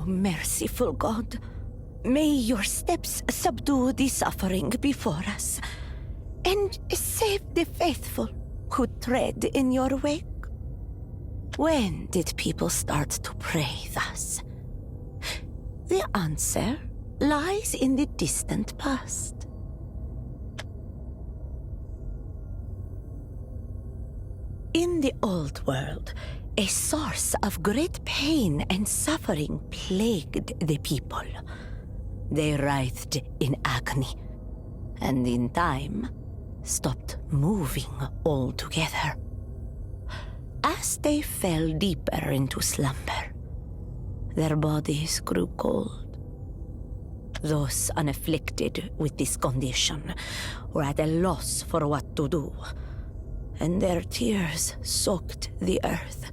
merciful God, may your steps subdue the suffering before us, and save the faithful who tread in your wake. When did people start to pray thus? The answer lies in the distant past. In the old world, a source of great pain and suffering plagued the people. They writhed in agony, and in time, stopped moving altogether. As they fell deeper into slumber, their bodies grew cold. Those unafflicted with this condition were at a loss for what to do, and their tears soaked the earth.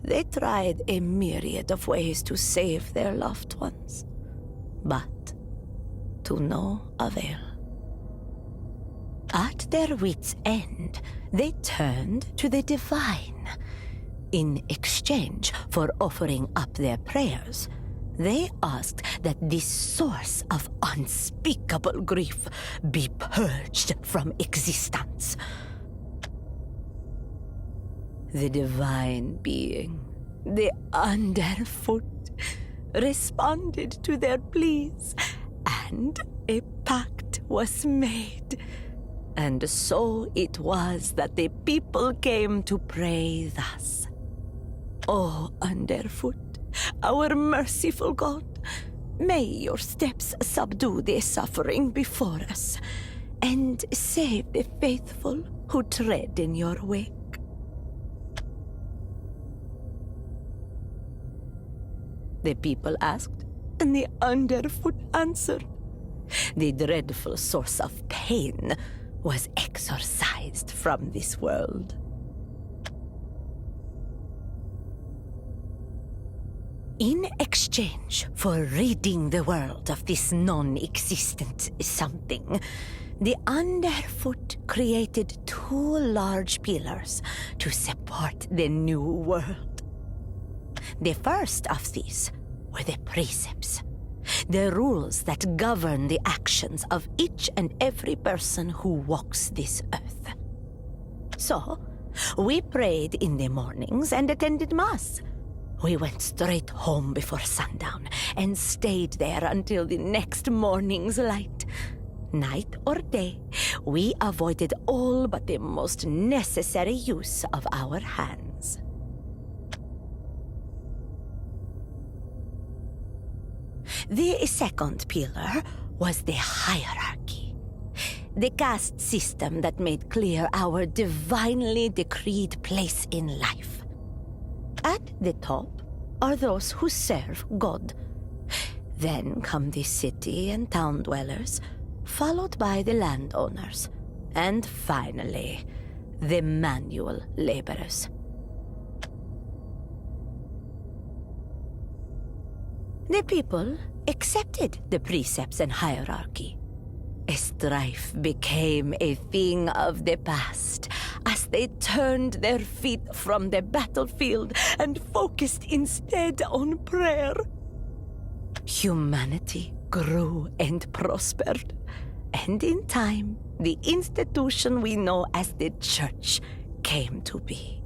They tried a myriad of ways to save their loved ones, but to no avail. At their wits' end, they turned to the divine. In exchange for offering up their prayers, they asked that this source of unspeakable grief be purged from existence. The divine being, the Underfoot, responded to their pleas, and a pact was made. And so it was that the people came to pray thus. O Underfoot, our merciful God, may your steps subdue the suffering before us, and save the faithful who tread in your wake. The people asked, and the Underfoot answered. The dreadful source of pain was exorcised from this world. In exchange for ridding the world of this non-existent something, the Underfoot created 2 large pillars to support the new world. The first of these were the precepts, the rules that govern the actions of each and every person who walks this earth. So, we prayed in the mornings and attended Mass. We went straight home before sundown and stayed there until the next morning's light. Night or day, we avoided all but the most necessary use of our hands. The second pillar was the hierarchy, the caste system that made clear our divinely decreed place in life. At the top are those who serve God. Then come the city and town dwellers, followed by the landowners, and finally, the manual laborers. The people accepted the precepts and hierarchy. A strife became a thing of the past as they turned their feet from the battlefield and focused instead on prayer. Humanity grew and prospered, and in time, the institution we know as the Church came to be.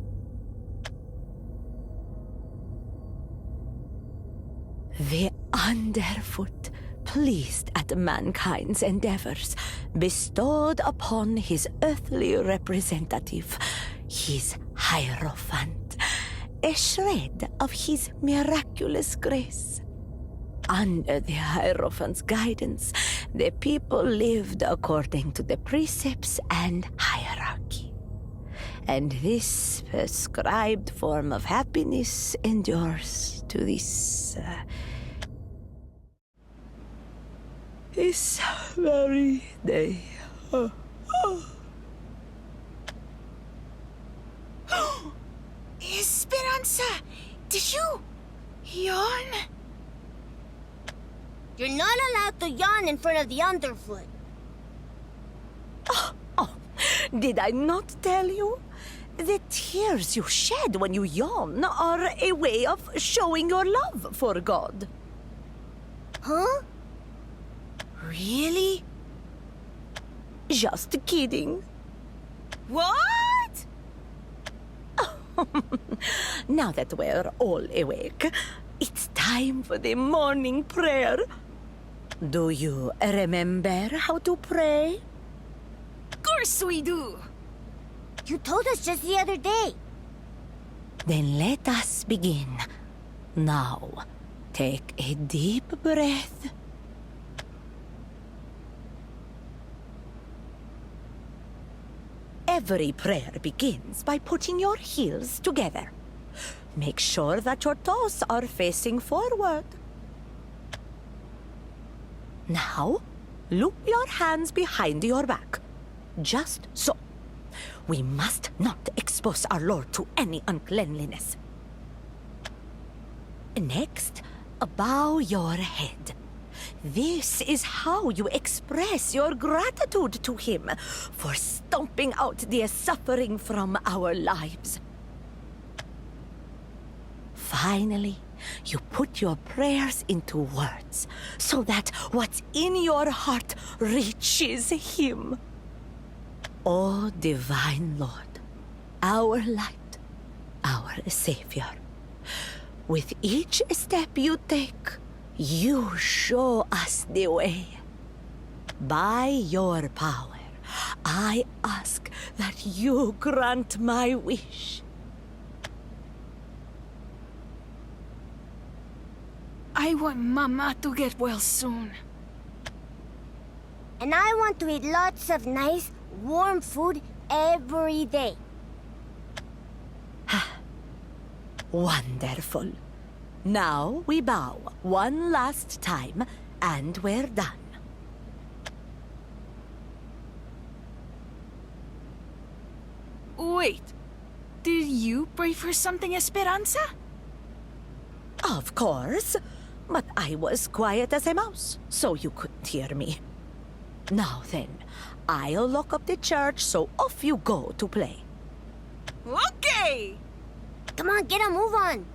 The Underfoot, pleased at mankind's endeavors, bestowed upon his earthly representative, his Hierophant, a shred of his miraculous grace. Under the Hierophant's guidance, the people lived according to the precepts and hierarchy. And this prescribed form of happiness endures to this very day. Esperanza, did you yawn? You're not allowed to yawn in front of the Underfoot. Did I not tell you? The tears you shed when you yawn are a way of showing your love for God. Huh? Really? Just kidding. What? Now that we're all awake, it's time for the morning prayer. Do you remember how to pray? Of course we do. You told us just the other day. Then let us begin. Now, take a deep breath. Every prayer begins by putting your heels together. Make sure that your toes are facing forward. Now, loop your hands behind your back. Just so. We must not expose our Lord to any uncleanliness. Next, bow your head. This is how you express your gratitude to Him for stomping out the suffering from our lives. Finally, you put your prayers into words so that what's in your heart reaches Him. O Divine Lord, our light, our Savior, with each step you take, you show us the way. By your power, I ask that you grant my wish. I want Mama to get well soon. And I want to eat lots of nice, warm food every day. Wonderful. Now we bow one last time, and we're done. Wait, did you pray for something, Esperanza? Of course. But I was quiet as a mouse, so you couldn't hear me. Now then, I'll lock up the church, so off you go to play. Okay! Come on, get a move on.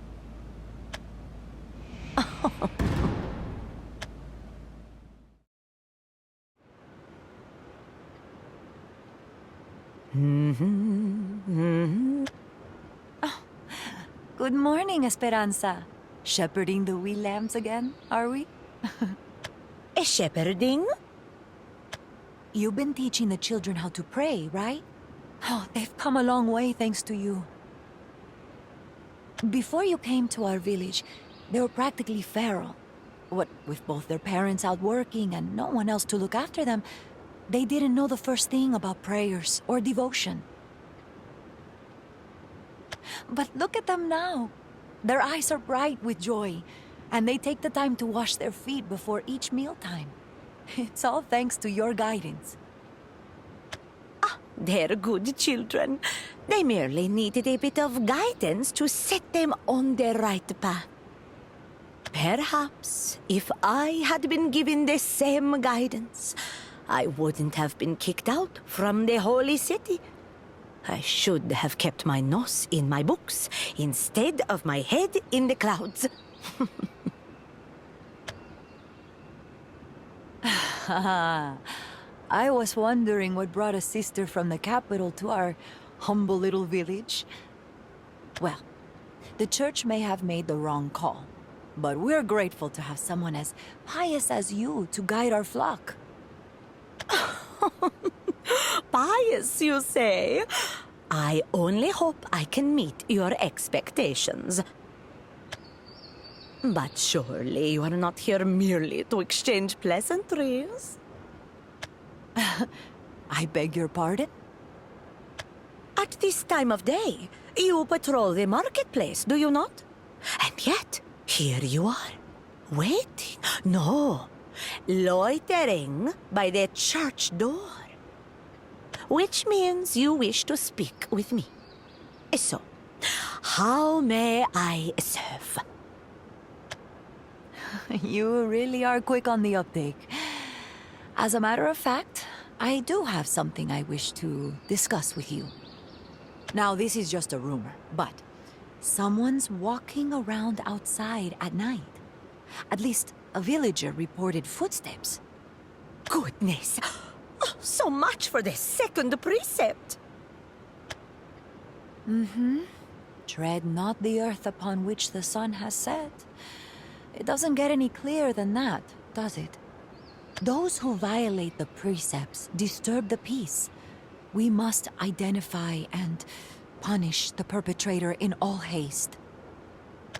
Good morning, Esperanza. Shepherding the wee lambs again, are we? A shepherding? You've been teaching the children how to pray, right? Oh, they've come a long way thanks to you. Before you came to our village, they were practically feral. What with both their parents out working and no one else to look after them, they didn't know the first thing about prayers or devotion. But look at them now. Their eyes are bright with joy, and they take the time to wash their feet before each mealtime. It's all thanks to your guidance. They're good children. They merely needed a bit of guidance to set them on the right path. Perhaps if I had been given the same guidance, I wouldn't have been kicked out from the holy city. I should have kept my nose in my books instead of my head in the clouds. I was wondering what brought a sister from the capital to our humble little village. Well, the church may have made the wrong call, but we're grateful to have someone as pious as you to guide our flock. Pious, you say? I only hope I can meet your expectations. But surely you are not here merely to exchange pleasantries. I beg your pardon? At this time of day, you patrol the marketplace, do you not? And yet, here you are, waiting, no, loitering by the church door. Which means you wish to speak with me. So, how may I serve? You really are quick on the uptake. As a matter of fact, I do have something I wish to discuss with you. Now, this is just a rumor, but someone's walking around outside at night. At least, a villager reported footsteps. Goodness! Oh, so much for the second precept! Tread not the earth upon which the sun has set. It doesn't get any clearer than that, does it? Those who violate the precepts disturb the peace. We must identify and punish the perpetrator in all haste.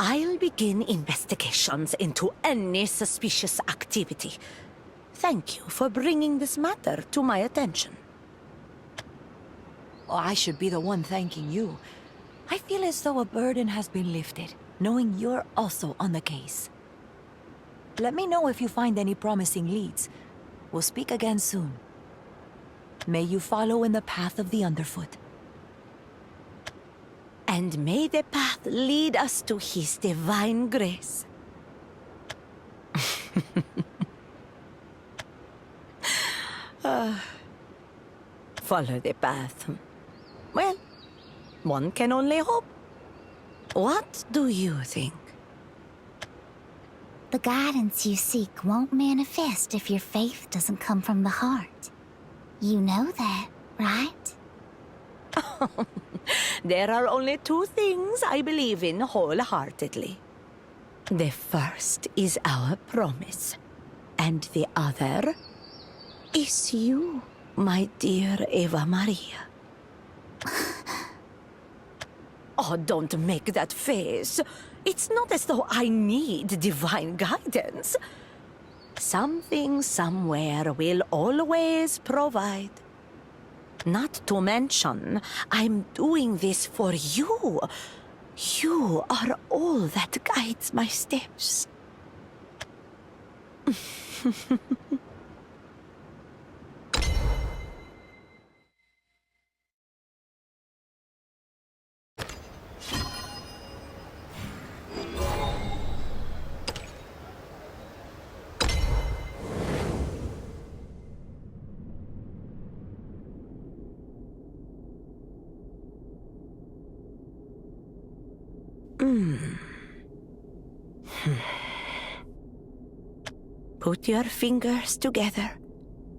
I'll begin investigations into any suspicious activity. Thank you for bringing this matter to my attention. Oh, I should be the one thanking you. I feel as though a burden has been lifted, knowing you're also on the case. Let me know if you find any promising leads. We'll speak again soon. May you follow in the path of the underfoot. And may the path lead us to his divine grace. Follow the path. Well, one can only hope. What do you think? The guidance you seek won't manifest if your faith doesn't come from the heart. You know that, right? There are only two things I believe in wholeheartedly. The first is our promise, and the other is you, my dear Eva Maria. Oh, don't make that face. It's not as though I need divine guidance. Something somewhere will always provide. Not to mention, I'm doing this for you. You are all that guides my steps. Put your fingers together,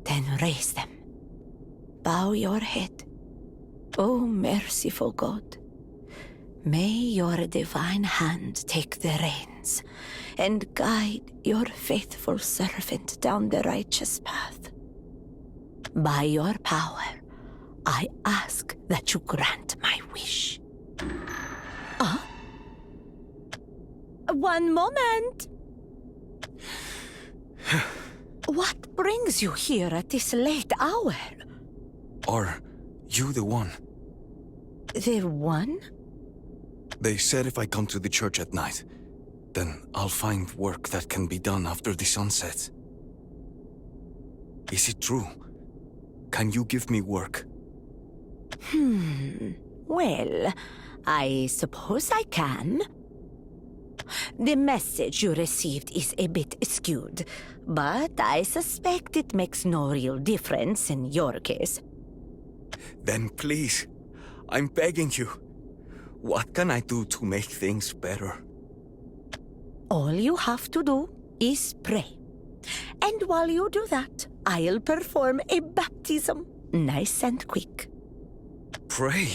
then raise them. Bow your head. O merciful God, may your divine hand take the reins and guide your faithful servant down the righteous path. By your power, I ask that you grant my wish. One moment! What brings you here at this late hour? Are you the one? The one? They said if I come to the church at night, then I'll find work that can be done after the sun sets. Is it true? Can you give me work? Well, I suppose I can. The message you received is a bit skewed, but I suspect it makes no real difference in your case. Then please, I'm begging you. What can I do to make things better? All you have to do is pray. And while you do that, I'll perform a baptism, nice and quick. Pray?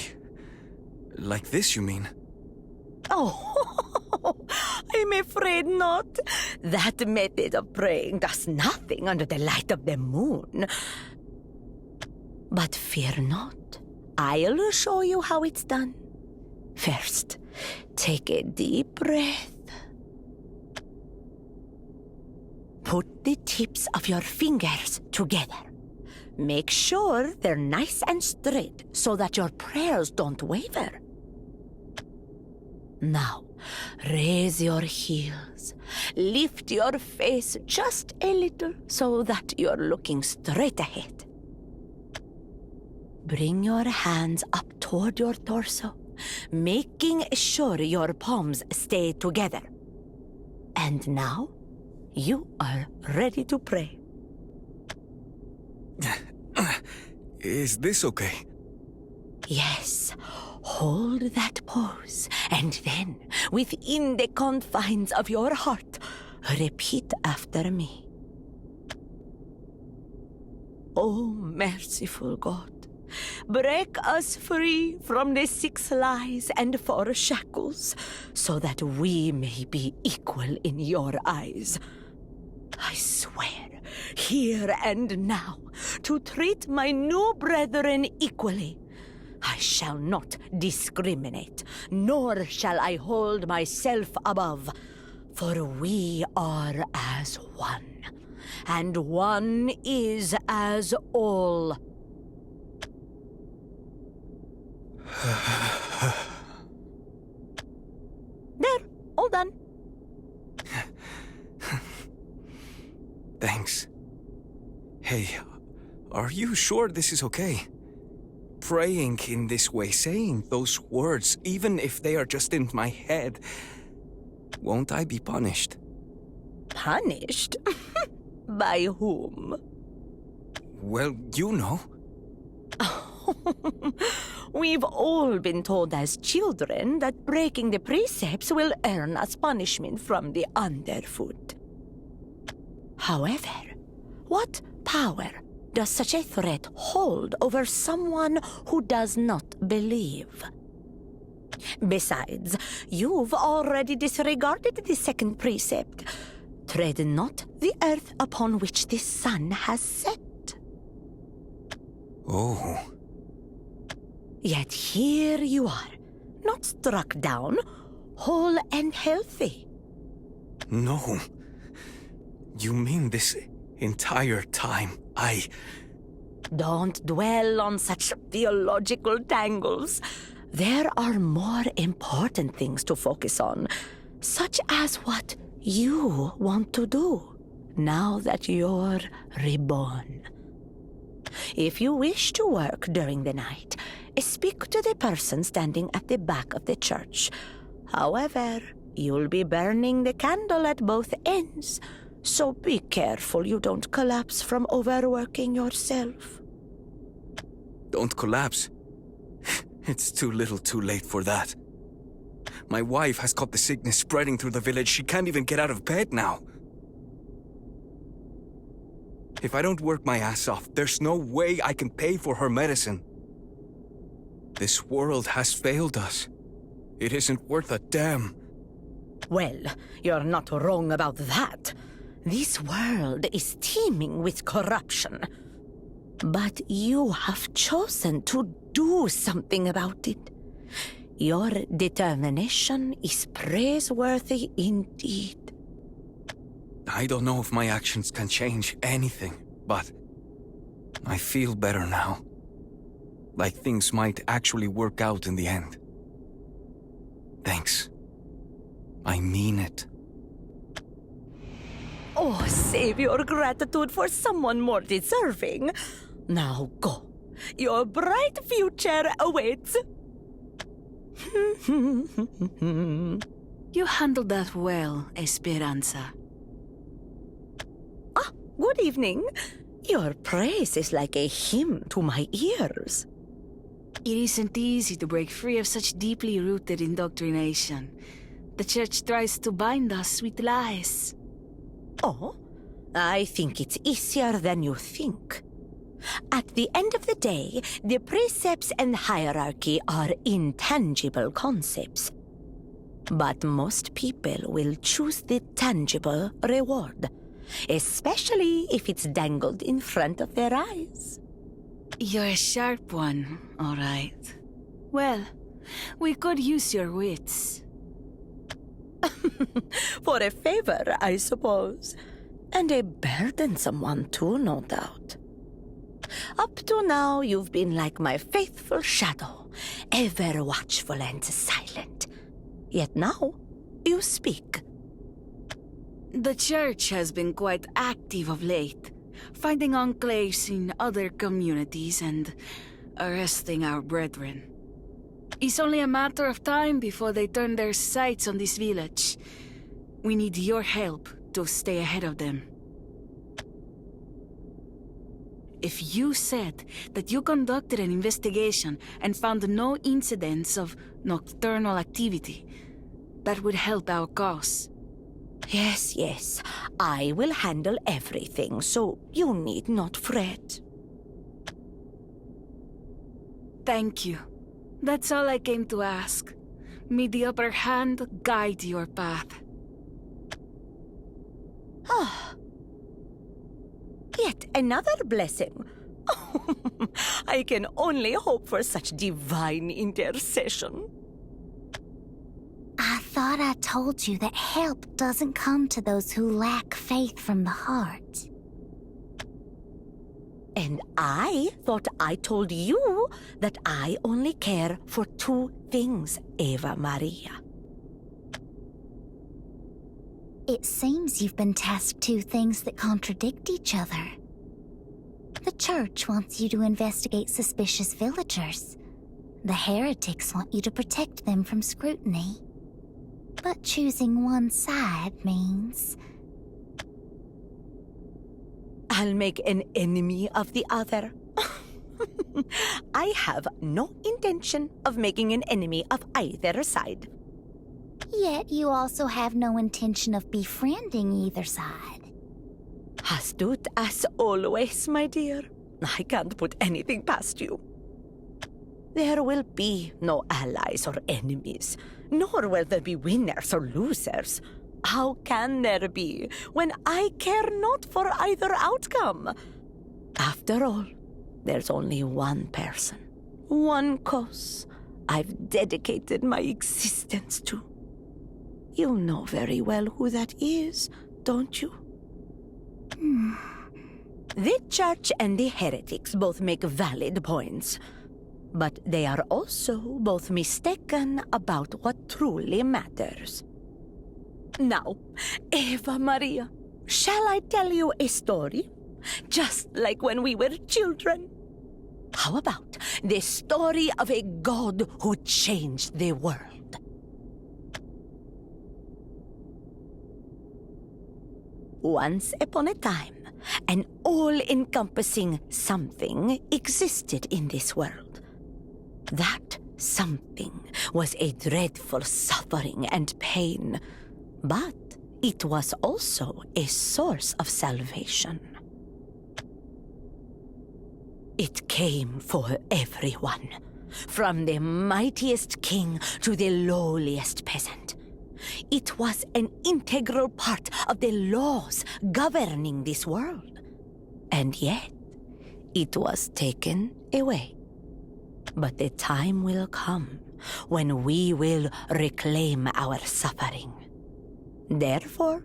Like this, you mean? Oh, I'm afraid not. That method of praying does nothing under the light of the moon. But fear not. I'll show you how it's done. First, take a deep breath. Put the tips of your fingers together. Make sure they're nice and straight so that your prayers don't waver. Now, raise your heels. Lift your face just a little so that you're looking straight ahead. Bring your hands up toward your torso, making sure your palms stay together. And now, you are ready to pray. Is this okay? Yes, hold that pose, and then, within the confines of your heart, repeat after me. O merciful God, break us free from the 6 lies and 4 shackles, so that we may be equal in your eyes. I swear, here and now, to treat my new brethren equally. I shall not discriminate, nor shall I hold myself above, for we are as one, and one is as all. There, all done. Thanks. Hey, are you sure this is okay? Praying in this way, saying those words, even if they are just in my head, won't I be punished? Punished? By whom? Well, you know. We've all been told as children that breaking the precepts will earn us punishment from the underfoot. However, what power does such a threat hold over someone who does not believe? Besides, you've already disregarded the 2nd precept. Tread not the earth upon which the sun has set. Oh. Yet here you are, not struck down, whole and healthy. No. You mean this entire time Don't dwell on such theological tangles. There are more important things to focus on, such as what you want to do now that you're reborn. If you wish to work during the night, speak to the person standing at the back of the church. However, you'll be burning the candle at both ends, so be careful you don't collapse from overworking yourself. Don't collapse. It's too little too late for that. My wife has caught the sickness spreading through the village. She can't even get out of bed now. If I don't work my ass off, there's no way I can pay for her medicine. This world has failed us. It isn't worth a damn. Well, you're not wrong about that. This world is teeming with corruption. But you have chosen to do something about it. Your determination is praiseworthy indeed. I don't know if my actions can change anything, but I feel better now. Like things might actually work out in the end. Thanks. I mean it. Oh, save your gratitude for someone more deserving. Now go. Your bright future awaits. You handled that well, Esperanza. Ah, good evening. Your praise is like a hymn to my ears. It isn't easy to break free of such deeply rooted indoctrination. The church tries to bind us with lies. Oh, I think it's easier than you think. At the end of the day, the precepts and hierarchy are intangible concepts. But most people will choose the tangible reward, especially if it's dangled in front of their eyes. You're a sharp one, all right. Well, we could use your wits. For a favor, I suppose. And a burdensome one too, no doubt. Up to now, you've been like my faithful shadow, ever watchful and silent. Yet now, you speak. The church has been quite active of late, finding enclaves in other communities and arresting our brethren. It's only a matter of time before they turn their sights on this village. We need your help to stay ahead of them. if you said that you conducted an investigation and found no incidents of nocturnal activity, that would help our cause. Yes, yes. I will handle everything, so you need not fret. Thank you. That's all I came to ask. May the upper hand guide your path. Ah. Yet another blessing. I can only hope for such divine intercession. I thought I told you that help doesn't come to those who lack faith from the heart. And I thought I told you that I only care for two things, Eva Maria. It seems you've been tasked two things that contradict each other. The church wants you to investigate suspicious villagers. The heretics want you to protect them from scrutiny. But choosing one side means... I'll make an enemy of the other. I have no intention of making an enemy of either side. Yet you also have no intention of befriending either side. Astute as always, my dear. I can't put anything past you. There will be no allies or enemies, nor will there be winners or losers. How can there be when I care not for either outcome? After all, there's only one person, one cause I've dedicated my existence to. You know very well who that is, don't you? The church and the heretics both make valid points, but they are also both mistaken about what truly matters. Now, Eva Maria, shall I tell you a story? Just like when we were children. How about the story of a god who changed the world? Once upon a time, an all-encompassing something existed in this world. That something was a dreadful suffering and pain, but it was also a source of salvation. It came for everyone, from the mightiest king to the lowliest peasant. It was an integral part of the laws governing this world. And yet, it was taken away. But the time will come when we will reclaim our suffering. Therefore,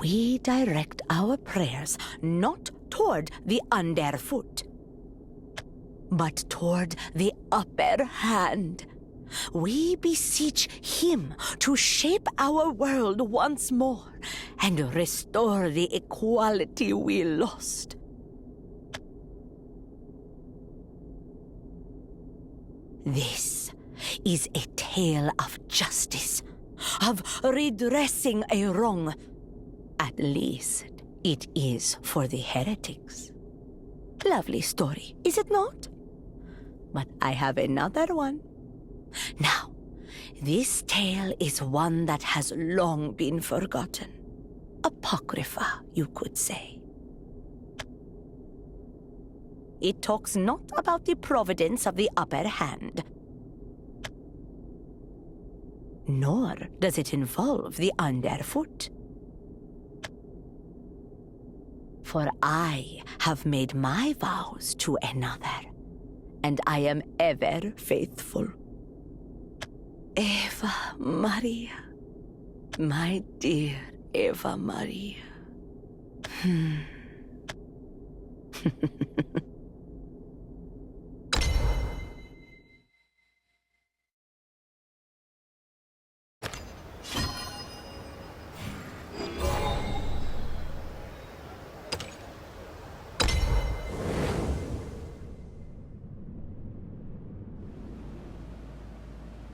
we direct our prayers not toward the underfoot, but toward the upper hand. We beseech him to shape our world once more and restore the equality we lost. This is a tale of justice, of redressing a wrong. At least it is for the heretics. Lovely story, is it not? But I have another one. Now, this tale is one that has long been forgotten. Apocrypha, you could say. It talks not about the providence of the upper hand, nor does it involve the underfoot. For I have made my vows to another, and I am ever faithful. Eva Maria, my dear Eva Maria.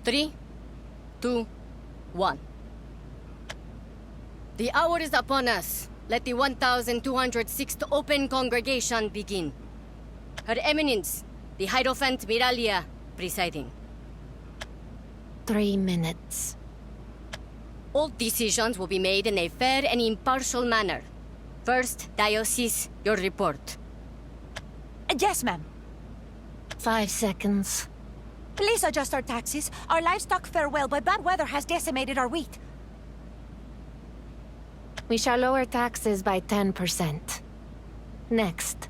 Three, 2, 1. The hour is upon us. Let the 1,206th Open Congregation begin. Her Eminence, the Hierophant Miralia, presiding. 3 minutes. All decisions will be made in a fair and impartial manner. First, Diocese, your report. Yes, ma'am. 5 seconds. Please adjust our taxes. Our livestock fare well, but bad weather has decimated our wheat. We shall lower taxes by 10%. Next.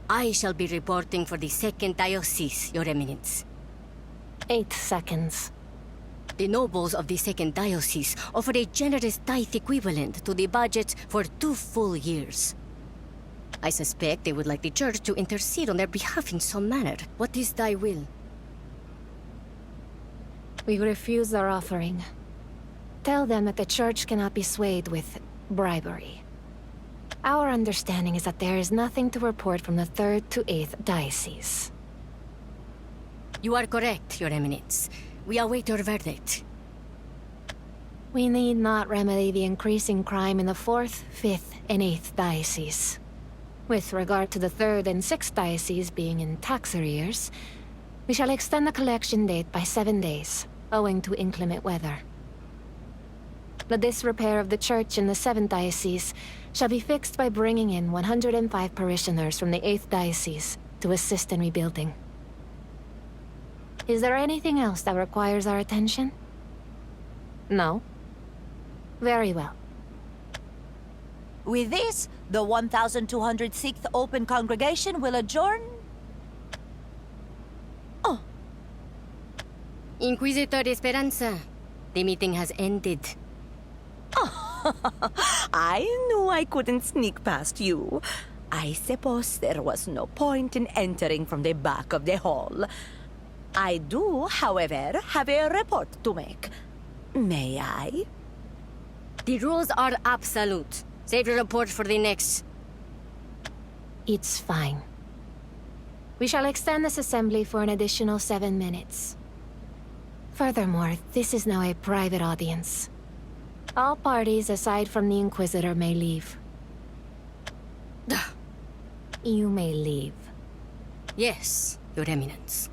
I shall be reporting for the Second Diocese, your Eminence. 8 seconds. The nobles of the Second Diocese offer a generous tithe equivalent to the budget for 2 full years. I suspect they would like the Church to intercede on their behalf in some manner. What is thy will? We refuse their offering. Tell them that the Church cannot be swayed with bribery. Our understanding is that there is nothing to report from the 3rd to 8th Diocese. You are correct, your Eminence. We await your verdict. We need not remedy the increasing crime in the 4th, 5th, and 8th Diocese. With regard to the 3rd and 6th Diocese being in tax arrears, we shall extend the collection date by 7 days, owing to inclement weather. The disrepair of the church in the 7th Diocese shall be fixed by bringing in 105 parishioners from the 8th Diocese to assist in rebuilding. Is there anything else that requires our attention? No? Very well. With this, the 1,206th Open Congregation will adjourn. Inquisitor Esperanza, the meeting has ended. I knew I couldn't sneak past you. I suppose there was no point in entering from the back of the hall. I do, however, have a report to make. May I? The rules are absolute. Save your report for the next. It's fine. We shall extend this assembly for an additional 7 minutes. Furthermore, this is now a private audience. All parties aside from the Inquisitor may leave. You may leave. Yes, your Eminence.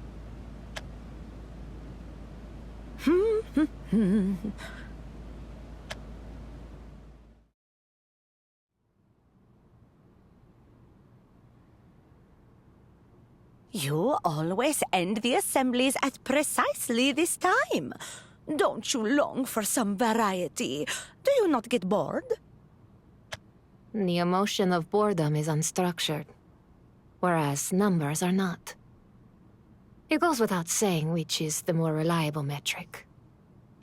You always end the assemblies at precisely this time. Don't you long for some variety? Do you not get bored? The emotion of boredom is unstructured, whereas numbers are not. It goes without saying which is the more reliable metric.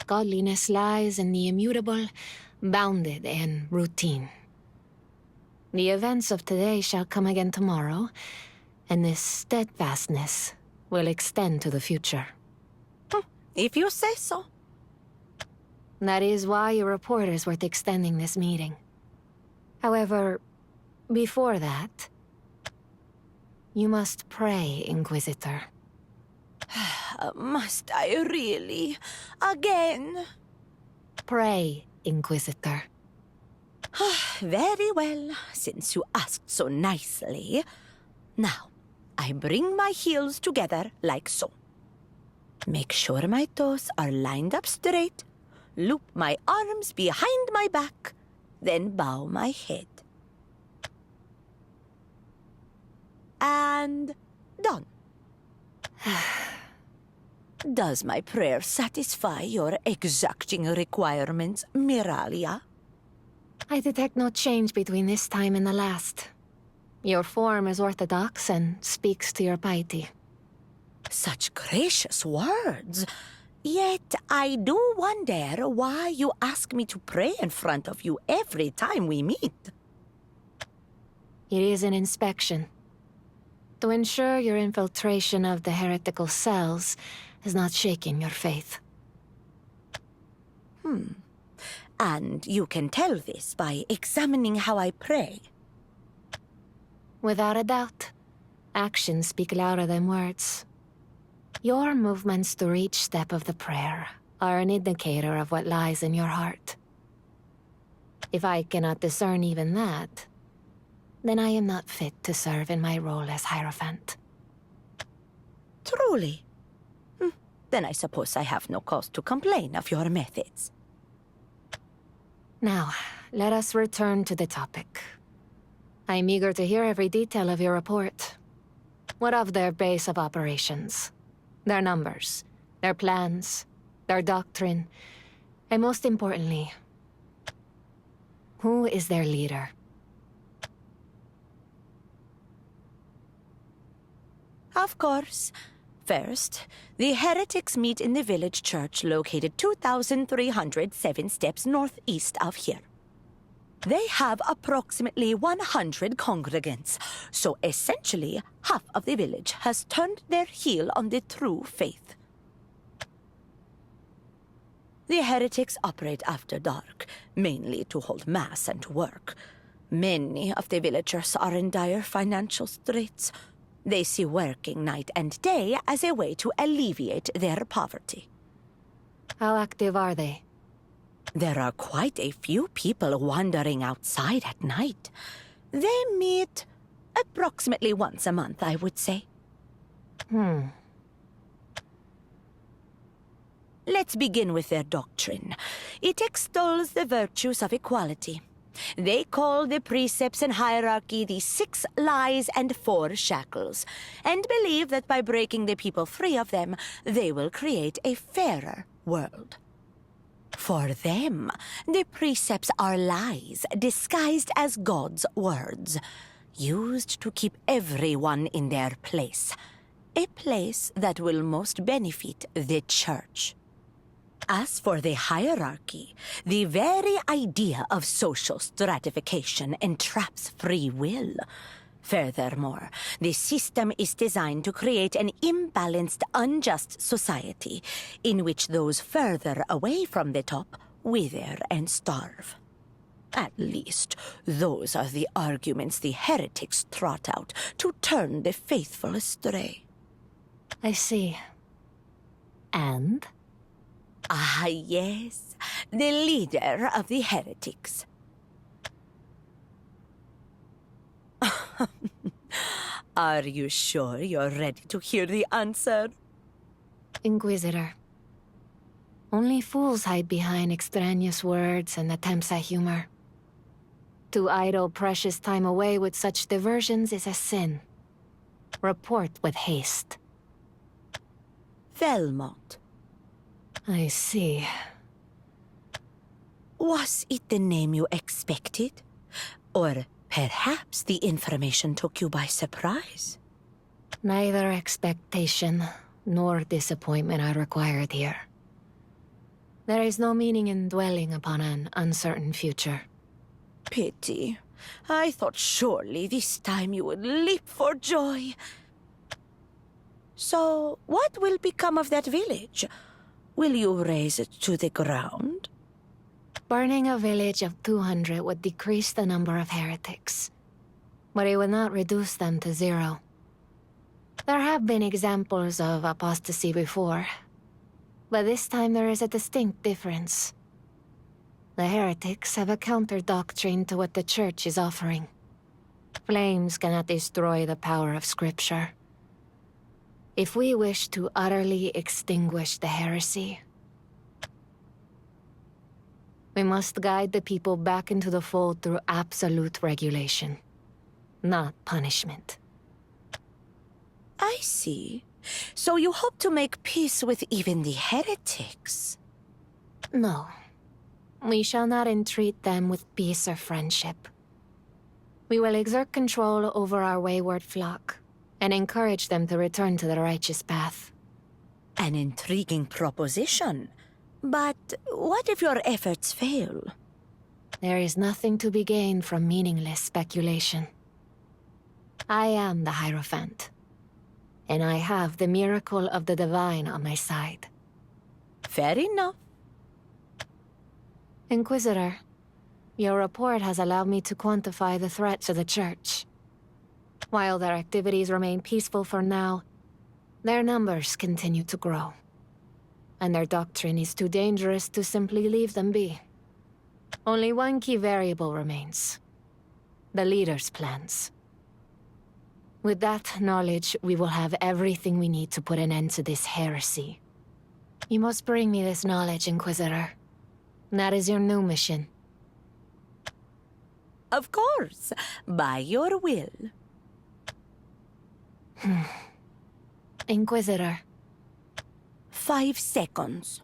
Godliness lies in the immutable, bounded, and routine. The events of today shall come again tomorrow, and this steadfastness will extend to the future. If you say so. That is why your report is worth extending this meeting. However, before that, you must pray, Inquisitor. Must I really? Again? Pray, Inquisitor. Very well, since you asked so nicely. Now, I bring my heels together like so. Make sure my toes are lined up straight, loop my arms behind my back, then bow my head. And done. Does my prayer satisfy your exacting requirements, Miralia? I detect no change between this time and the last. Your form is orthodox and speaks to your piety. Such gracious words. Yet I do wonder why you ask me to pray in front of you every time we meet. It is an inspection. To ensure your infiltration of the heretical cells has not shaken your faith. And you can tell this by examining how I pray. Without a doubt, actions speak louder than words. Your movements to each step of the prayer are an indicator of what lies in your heart. If I cannot discern even that, then I am not fit to serve in my role as Hierophant. Truly? Then I suppose I have no cause to complain of your methods. Now, let us return to the topic. I'm eager to hear every detail of your report. What of their base of operations? Their numbers, their plans, their doctrine, and most importantly, who is their leader? Of course. First, the heretics meet in the village church located 2,307 steps northeast of here. They have approximately 100 congregants, so essentially half of the village has turned their heel on the true faith. The heretics operate after dark, mainly to hold mass and to work. Many of the villagers are in dire financial straits. They see working night and day as a way to alleviate their poverty. How active are they? There are quite a few people wandering outside at night. They meet approximately once a month, I would say. Let's begin with their doctrine. It extols the virtues of equality. They call the precepts and hierarchy the 6 lies and 4 shackles, and believe that by breaking the people free of them, they will create a fairer world. For them, the precepts are lies disguised as God's words, used to keep everyone in their place, a place that will most benefit the church. As for the hierarchy, the very idea of social stratification entraps free will. Furthermore, the system is designed to create an imbalanced, unjust society in which those further away from the top wither and starve. At least, those are the arguments the heretics trot out to turn the faithful astray. I see. And? Ah, yes, the leader of the heretics. Are you sure you're ready to hear the answer? Inquisitor. Only fools hide behind extraneous words and attempts at humor. To idle precious time away with such diversions is a sin. Report with haste. Velmont. I see. Was it the name you expected? Or perhaps the information took you by surprise? Neither expectation nor disappointment are required here. There is no meaning in dwelling upon an uncertain future. Pity. I thought surely this time you would leap for joy. So, what will become of that village? Will you raze it to the ground? Burning a village of 200 would decrease the number of heretics, but it would not reduce them to 0. There have been examples of apostasy before, but this time there is a distinct difference. The heretics have a counter-doctrine to what the Church is offering. Flames cannot destroy the power of Scripture. If we wish to utterly extinguish the heresy, we must guide the people back into the fold through absolute regulation, not punishment. I see. So you hope to make peace with even the heretics? No. We shall not entreat them with peace or friendship. We will exert control over our wayward flock, and encourage them to return to the righteous path. An intriguing proposition. But what if your efforts fail? There is nothing to be gained from meaningless speculation. I am the Hierophant, and I have the miracle of the divine on my side. Fair enough. Inquisitor, your report has allowed me to quantify the threat to the Church. While their activities remain peaceful for now, their numbers continue to grow. And their doctrine is too dangerous to simply leave them be. Only one key variable remains. the leader's plans. With that knowledge, we will have everything we need to put an end to this heresy. You must bring me this knowledge, Inquisitor. That is your new mission. Of course, by your will. Inquisitor. 5 seconds.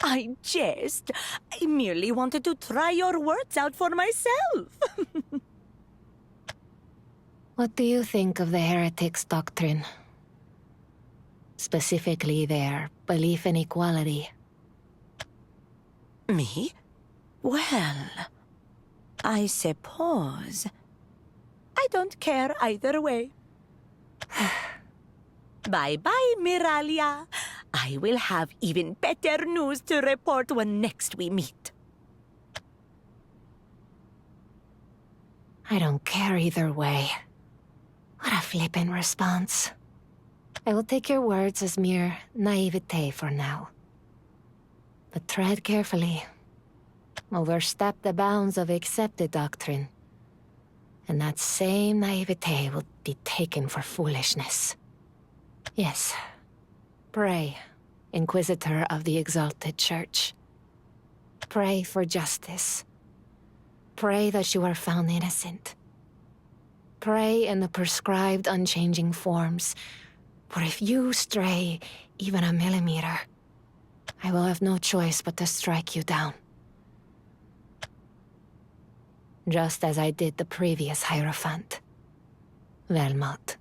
I jest. I merely wanted to try your words out for myself. What do you think of the heretics' doctrine? Specifically, their belief in equality. Me? Well, I suppose. I don't care either way. Bye-bye, Miralia. I will have even better news to report when next we meet. I don't care either way. What a flippant response. I will take your words as mere naivete for now. But tread carefully. Overstep the bounds of accepted doctrine. And that same naivete will be taken for foolishness. Yes. Pray, Inquisitor of the Exalted Church. Pray for justice. Pray that you are found innocent. Pray in the prescribed unchanging forms, for if you stray even a millimeter, I will have no choice but to strike you down. Just as I did the previous Hierophant, Velmot.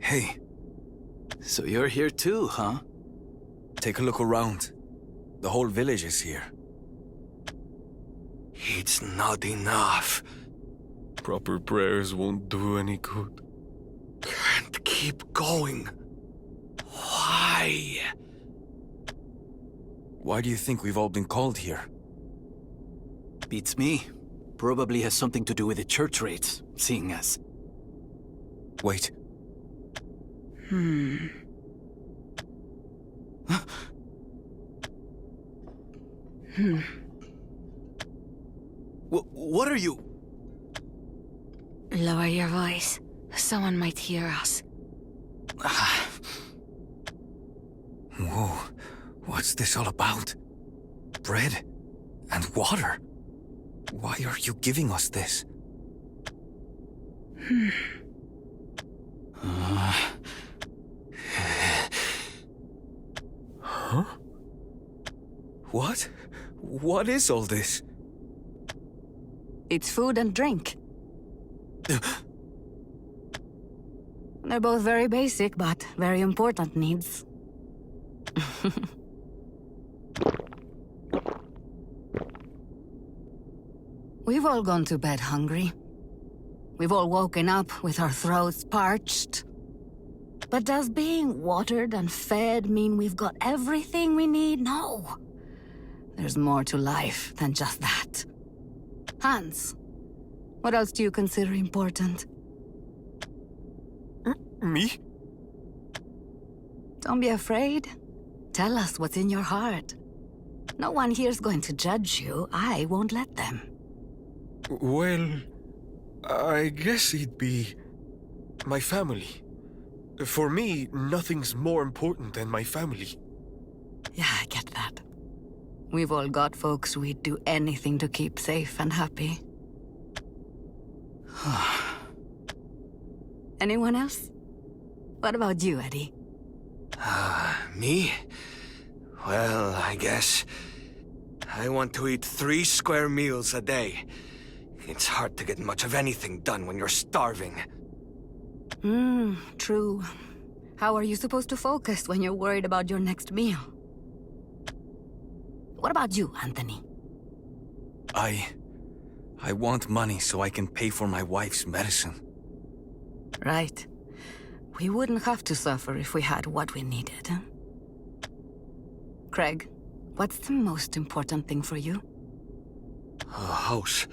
Hey, So you're here too, huh? take a look around. The whole village is here. It's not enough. Proper prayers won't do any good. Can't keep going. Why? Why do you think we've all been called here? Beats me. Probably has something to do with the church raids, seeing as... Wait, What are you? Lower your voice. Someone might hear us. whoa, what's this all about? Bread and water? Why are you giving us this? Huh? What? What is all this? It's food and drink. They're both very basic, but very important needs. We've all gone to bed hungry. We've all woken up with our throats parched. But does being watered and fed mean we've got everything we need? No. There's more to life than just that. Hans, what else do you consider important? Me? Don't be afraid. Tell us what's in your heart. No one here's going to judge you. I won't let them. Well, I guess it'd be my family. For me, nothing's more important than my family. Yeah, I get that. We've all got folks we'd do anything to keep safe and happy. Anyone else? What about you, Eddie? Me? Well, I guess... I want to eat 3 square meals a day. It's hard to get much of anything done when you're starving. True. How are you supposed to focus when you're worried about your next meal? What about you, Anthony? I want money so I can pay for my wife's medicine. Right. We wouldn't have to suffer if we had what we needed. Craig, what's the most important thing for you? A house.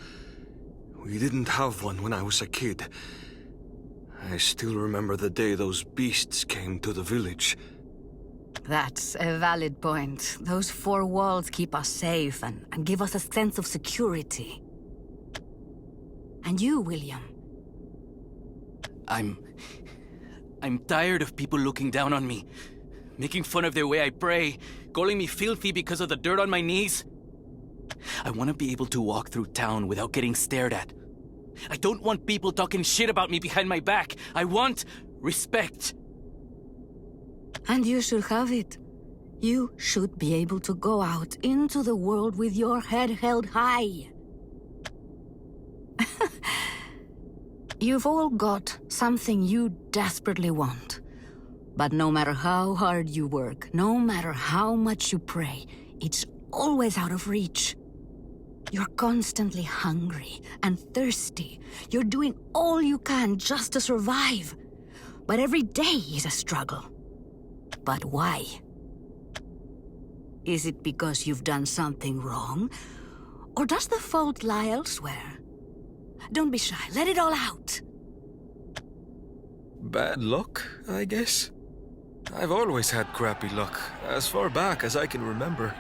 We didn't have one when I was a kid. I still remember the day those beasts came to the village. That's a valid point. Those four walls keep us safe and give us a sense of security. And you, William? I'm tired of people looking down on me, making fun of the way I pray, calling me filthy because of the dirt on my knees. I want to be able to walk through town without getting stared at. I don't want people talking shit about me behind my back. I want respect. And you should have it. You should be able to go out into the world with your head held high. You've all got something you desperately want. But no matter how hard you work, no matter how much you pray, it's always out of reach. You're constantly hungry and thirsty. You're doing all you can just to survive. But every day is a struggle. But why? Is it because you've done something wrong? Or does the fault lie elsewhere? Don't be shy, let it all out. Bad luck, I guess? I've always had crappy luck, as far back as I can remember.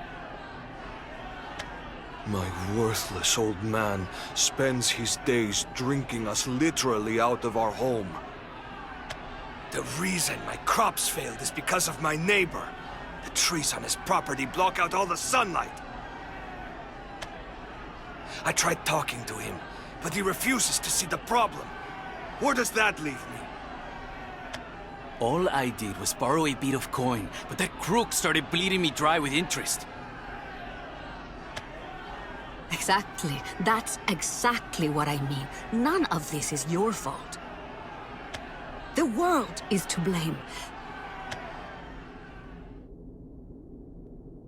My worthless old man spends his days drinking us literally out of our home. The reason my crops failed is because of my neighbor. The trees on his property block out all the sunlight. I tried talking to him, but he refuses to see the problem. Where does that leave me? All I did was borrow a bit of coin, but that crook started bleeding me dry with interest. Exactly. That's exactly what I mean. None of this is your fault. The world is to blame.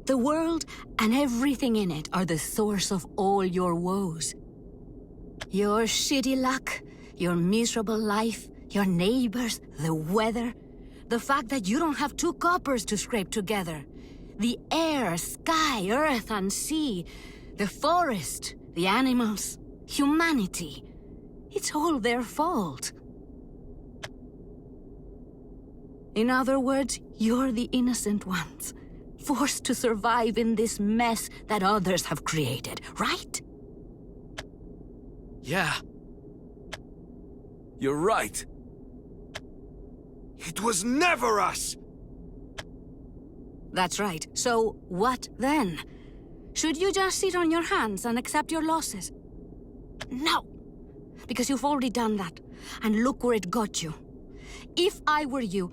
The world and everything in it are the source of all your woes. Your shitty luck, your miserable life, your neighbors, the weather, the fact that you don't have 2 coppers to scrape together, the air, sky, earth, and sea, the forest, the animals, humanity. It's all their fault. In other words, you're the innocent ones, forced to survive in this mess that others have created, right? Yeah. You're right. It was never us! That's right. So, what then? Should you just sit on your hands and accept your losses? No! Because you've already done that. And look where it got you. If I were you,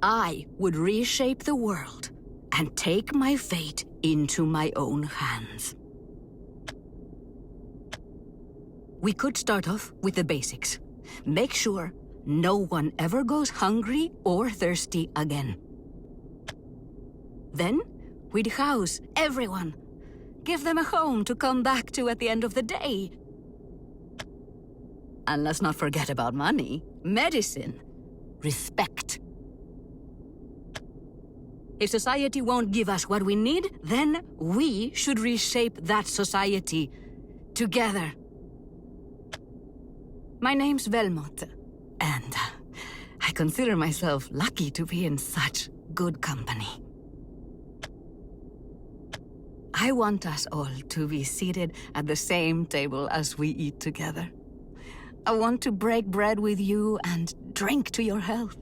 I would reshape the world and take my fate into my own hands. We could start off with the basics. Make sure no one ever goes hungry or thirsty again. Then, we'd house everyone. Give them a home to come back to at the end of the day. And let's not forget about money, medicine, respect. If society won't give us what we need, then we should reshape that society together. My name's Velmot, and I consider myself lucky to be in such good company. I want us all to be seated at the same table as we eat together. I want to break bread with you and drink to your health.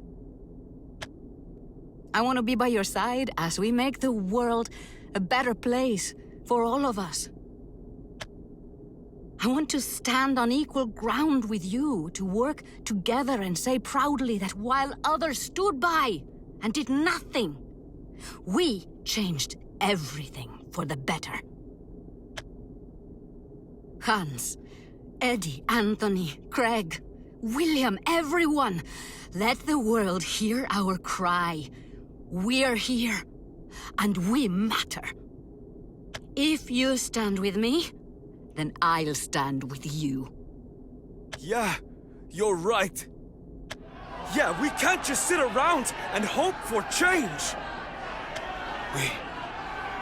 I want to be by your side as we make the world a better place for all of us. I want to stand on equal ground with you, to work together and say proudly that while others stood by and did nothing, we changed everything for the better. Hans, Eddie, Anthony, Craig, William, everyone, let the world hear our cry. We're here, and we matter. If you stand with me, then I'll stand with you. Yeah, you're right. Yeah, we can't just sit around and hope for change.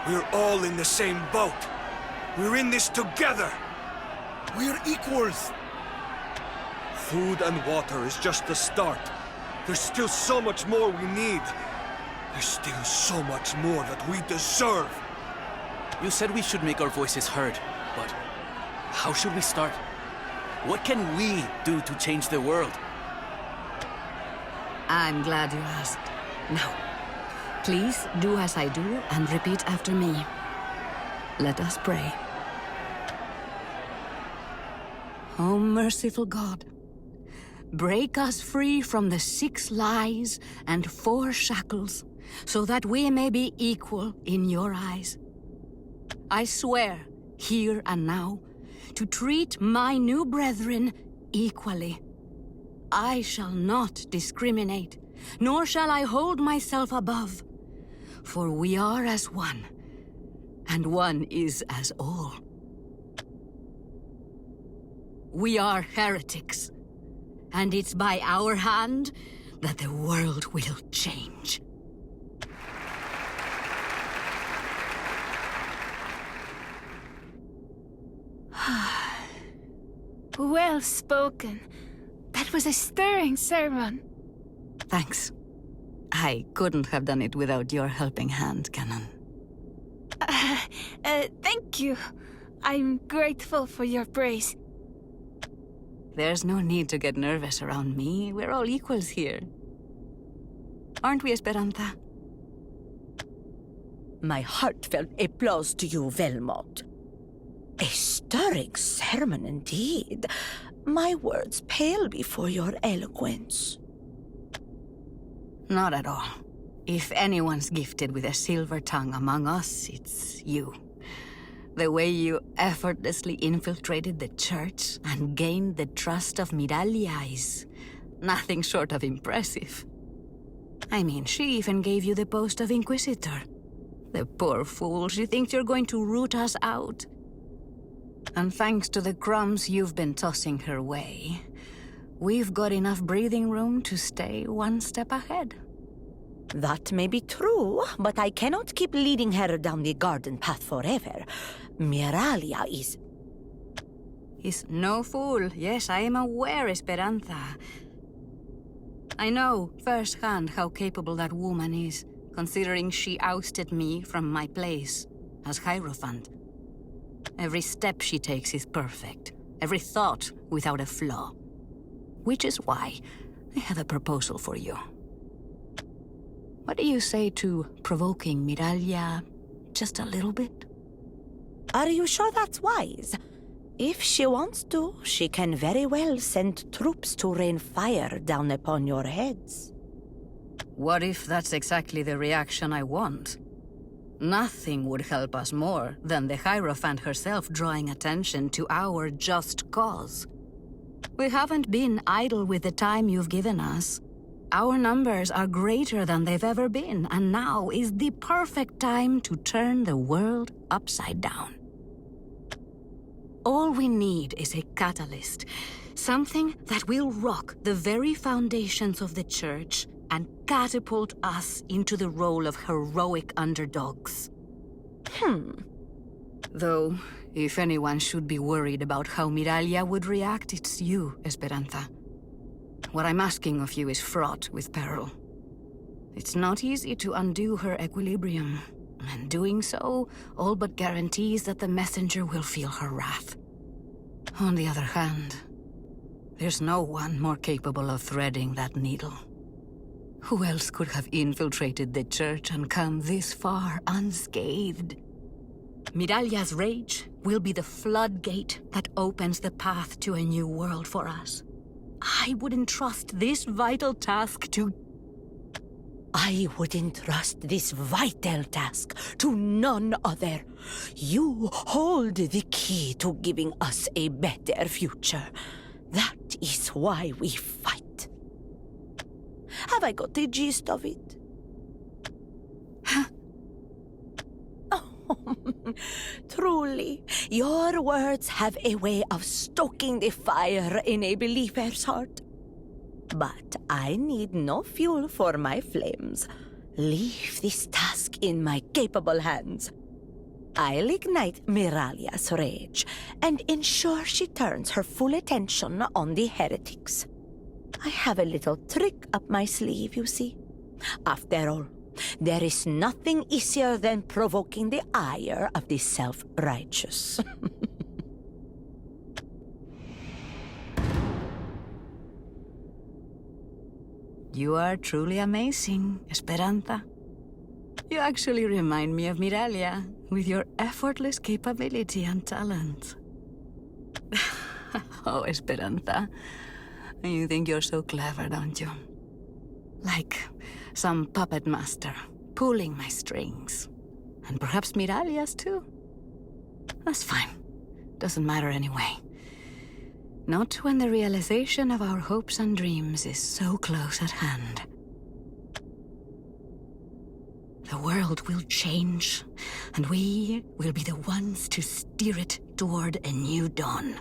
We're all in the same boat. We're in this together. We're equals. Food and water is just the start. There's still so much more we need. There's still so much more that we deserve. You said we should make our voices heard, but how should we start? What can we do to change the world? I'm glad you asked. Now, please do as I do and repeat after me. Let us pray. Oh, merciful God, break us free from the 6 lies and 4 shackles, so that we may be equal in your eyes. I swear, here and now, to treat my new brethren equally. I shall not discriminate, nor shall I hold myself above, for we are as one, and one is as all. We are heretics, and it's by our hand that the world will change. Well spoken. That was a stirring sermon. Thanks. I couldn't have done it without your helping hand, Canon. Thank you. I'm grateful for your praise. There's no need to get nervous around me. We're all equals here. Aren't we, Esperanza? My heartfelt applause to you, Velmont. A stirring sermon indeed. My words pale before your eloquence. Not at all. If anyone's gifted with a silver tongue among us, it's you. The way you effortlessly infiltrated the church and gained the trust of Miralia is nothing short of impressive. I mean, she even gave you the post of Inquisitor. The poor fool, she thinks you're going to root us out. And thanks to the crumbs you've been tossing her way, we've got enough breathing room to stay one step ahead. That may be true, but I cannot keep leading her down the garden path forever. Miralia is no fool. Yes, I am aware, Esperanza. I know firsthand how capable that woman is, considering she ousted me from my place as Hierophant. Every step she takes is perfect, every thought without a flaw. Which is why I have a proposal for you. What do you say to provoking Miralia just a little bit? Are you sure that's wise? If she wants to, she can very well send troops to rain fire down upon your heads. What if that's exactly the reaction I want? Nothing would help us more than the Hierophant herself drawing attention to our just cause. We haven't been idle with the time you've given us. Our numbers are greater than they've ever been, and now is the perfect time to turn the world upside down. All we need is a catalyst, something that will rock the very foundations of the church and catapult us into the role of heroic underdogs. Though, if anyone should be worried about how Miralia would react, it's you, Esperanza. What I'm asking of you is fraught with peril. It's not easy to undo her equilibrium, and doing so all but guarantees that the messenger will feel her wrath. On the other hand, there's no one more capable of threading that needle. Who else could have infiltrated the church and come this far unscathed? Miralia's rage will be the floodgate that opens the path to a new world for us. I would entrust this vital task to... I would entrust this vital task to none other. You hold the key to giving us a better future. That is why we fight. Have I got the gist of it? Truly, your words have a way of stoking the fire in a believer's heart. But I need no fuel for my flames. Leave this task in my capable hands. I'll ignite Miralia's rage and ensure she turns her full attention on the heretics. I have a little trick up my sleeve, you see. After all, there is nothing easier than provoking the ire of the self-righteous. You are truly amazing, Esperanza. You actually remind me of Miralia, with your effortless capability and talent. Oh, Esperanza. You think you're so clever, don't you? Like some puppet master, pulling my strings. And perhaps Miralia's too. That's fine. Doesn't matter anyway. Not when the realization of our hopes and dreams is so close at hand. The world will change, and we will be the ones to steer it toward a new dawn.